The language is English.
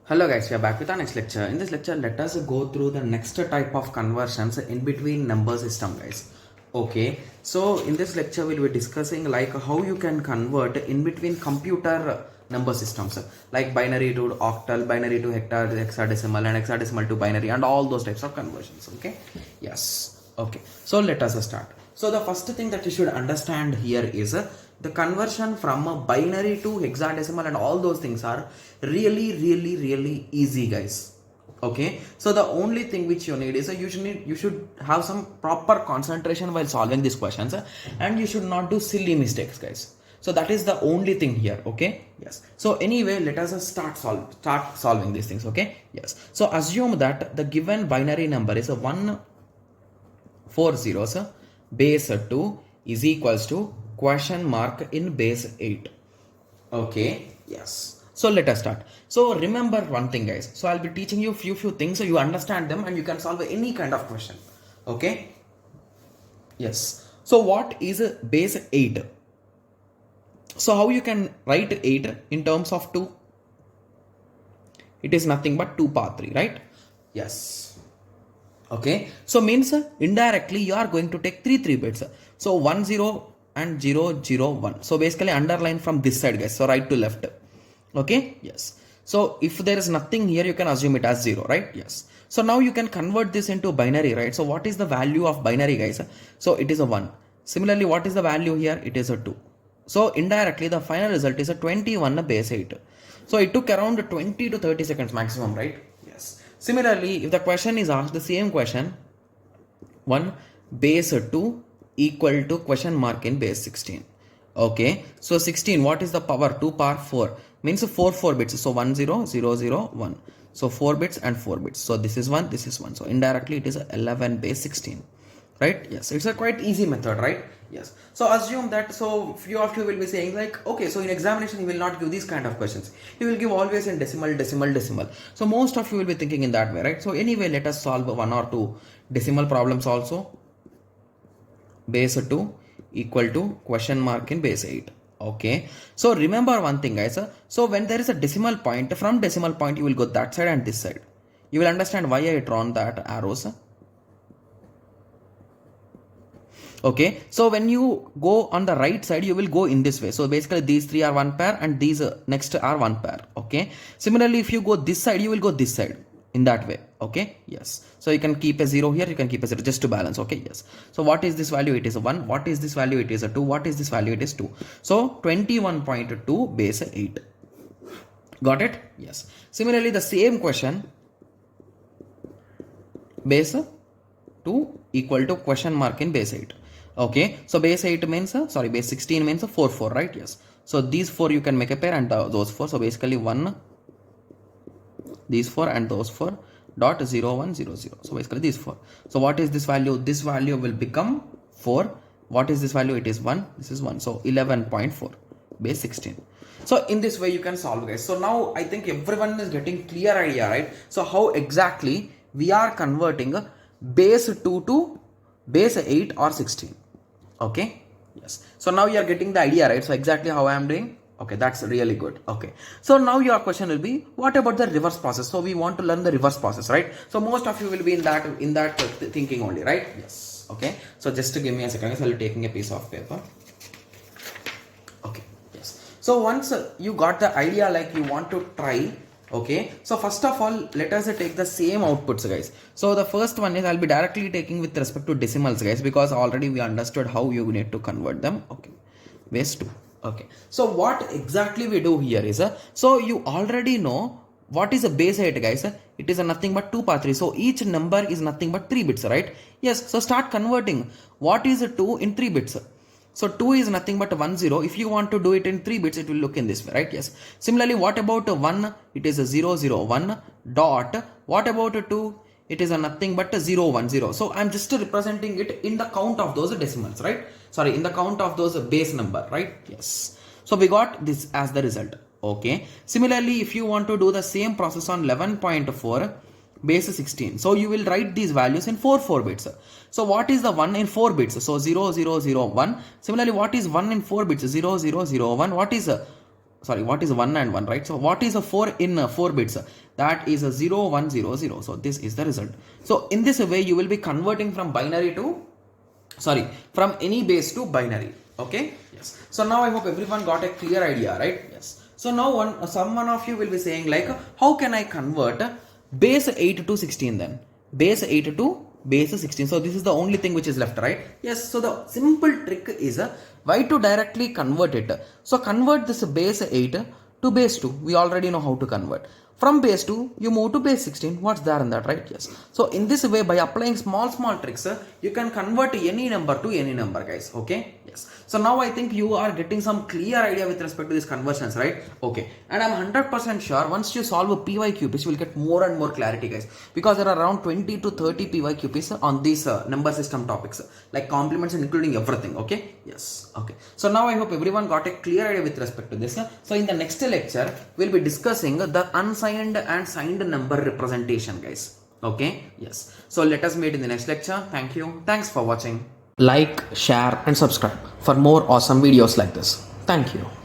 Hello guys, we are back with our next lecture. In this lecture, let us go through the next type of conversions in between number system, guys. Okay, so in this lecture, we'll be discussing like how you can convert in between computer number systems like binary to octal, binary to hexadecimal, and hexadecimal to binary, and all those types of conversions. Okay, yes. Okay, so let us start. So the first thing that you should understand here is the conversion from a binary to hexadecimal and all those things are really easy, guys. Okay, so the only thing which you need is you should have some proper concentration while solving these questions and you should not do silly mistakes, guys. So that is the only thing here. Okay, yes. So anyway, let us start solving these things. Okay, yes. So assume that the given binary number is a 1 4 zeros base 2 is equals to question mark in base 8. Okay, yes. So let us start. So remember one thing, guys. So I'll be teaching you few things so you understand them and you can solve any kind of question. Okay, yes. So what is base 8? So how you can write 8 in terms of 2? It is nothing but 2 power 3, right? Yes. Okay, so means indirectly you are going to take 3 bits. So 1 0 and 0 0 1. So basically underline from this side, guys. So right to left. Okay, yes. So if there is nothing here, you can assume it as 0, right? Yes. So now you can convert this into binary, right? So what is the value of binary, guys? So it is a 1. Similarly, what is the value here? It is a 2. So indirectly the final result is a 21 base 8. So it took around 20 to 30 seconds maximum, right? Yes. Similarly, if the question is asked the same question, 1 base 2 equal to question mark in base 16. Okay, so 16, what is the power? 2 power 4 means 4 bits. So 1 0 0 0 1. So 4 bits and 4 bits. So this is 1, this is 1. So indirectly it is 11 base 16. Right? Yes, it's a quite easy method, right? Yes. So assume that, so few of you will be saying like, okay, so in examination he will not give these kind of questions. He will give always in decimal. So most of you will be thinking in that way, right? So anyway, let us solve 1 or 2 decimal problems also. Base 2 equal to question mark in base 8. Okay, so remember one thing, guys. So when there is a decimal point, from decimal point you will go that side and this side. You will understand why I drawn that arrows. Okay, so when you go on the right side, you will go in this way. So basically these 3 are one pair and these next are one pair. Okay, similarly if you go this side, you will go this side in that way. Okay, yes. So you can keep a 0 here, you can keep a 0 just to balance. Okay, yes. So what is this value? It is a 1. What is this value? It is a 2. What is this value? It is 2. So 21.2 base 8. Got it? Yes. Similarly, the same question, base 2 equal to question mark in base 8. Okay, so base 8 means, base 16 means 4, right? Yes. So these 4 you can make a pair and those 4. So basically 1, these 4 and those 4 dot 0 1 0 0. So basically these 4. So what is this value? This value will become 4. What is this value? It is 1. This is 1. So 11.4 base 16. So in this way you can solve, guys. So now I think everyone is getting clear idea, right? So how exactly we are converting base 2 to base 8 or 16. Okay, yes. So now you are getting the idea, right? So exactly how I am doing. Okay, that's really good. Okay, so now your question will be, what about the reverse process? So we want to learn the reverse process, right? So most of you will be in that thinking only, right? Yes. Okay, so just to give me a second, I'll be taking a piece of paper. Okay, yes. So once you got the idea, like you want to try. Okay, so first of all, let us take the same outputs, guys. So the first one is I'll be directly taking with respect to decimals, guys, because already we understood how you need to convert them. Okay, base 2. Okay, so what exactly we do here is so you already know what is a base 8, guys. It is a nothing but 2 power 3. So each number is nothing but 3 bits, right? Yes. So start converting. What is 2 in 3 bits? So 2 is nothing but 1 0. If you want to do it in 3 bits, it will look in this way, right? Yes. Similarly, what about 1? It is a 0 0 1 dot. What about 2? It is a nothing but a 0 1 0. So I'm just representing it in the count of those decimals, right? Sorry, in the count of those base number, right? Yes. So we got this as the result. Okay. Similarly, if you want to do the same process on 11.4 base 16, so you will write these values in 4 bits. So what is the 1 in 4 bits? So 0 0 0 1. Similarly, what is 1 in 4 bits? 0 0 0 1. What is sorry, what is 1 and 1, right? So what is a 4 in 4 bits? That is a 0 1 0 0. So this is the result. So in this way you will be converting from binary to, sorry, from any base to binary. Okay, yes. So now I hope everyone got a clear idea, right? Yes. So now someone of you will be saying like, how can I convert base 8 to 16 then? Base 8 to base 16. So this is the only thing which is left, right? Yes. So the simple trick is why to directly convert it. So convert this base 8 to base 2. We already know how to convert. From base 2, you move to base 16. What's there in that, right? Yes. So in this way, by applying small tricks, you can convert any number to any number, guys. Okay. Yes. So now I think you are getting some clear idea with respect to these conversions, right? Okay. And I'm 100% sure once you solve a PYQPs, you will get more and more clarity, guys, because there are around 20 to 30 PYQPs on these number system topics, like complements and including everything. Okay. Yes. Okay. So now I hope everyone got a clear idea with respect to this. So in the next lecture, we'll be discussing the unsigned and signed number representation, guys. Okay. Yes. So let us meet in the next lecture. Thank you. Thanks for watching. Like, share and subscribe for more awesome videos like this. Thank you.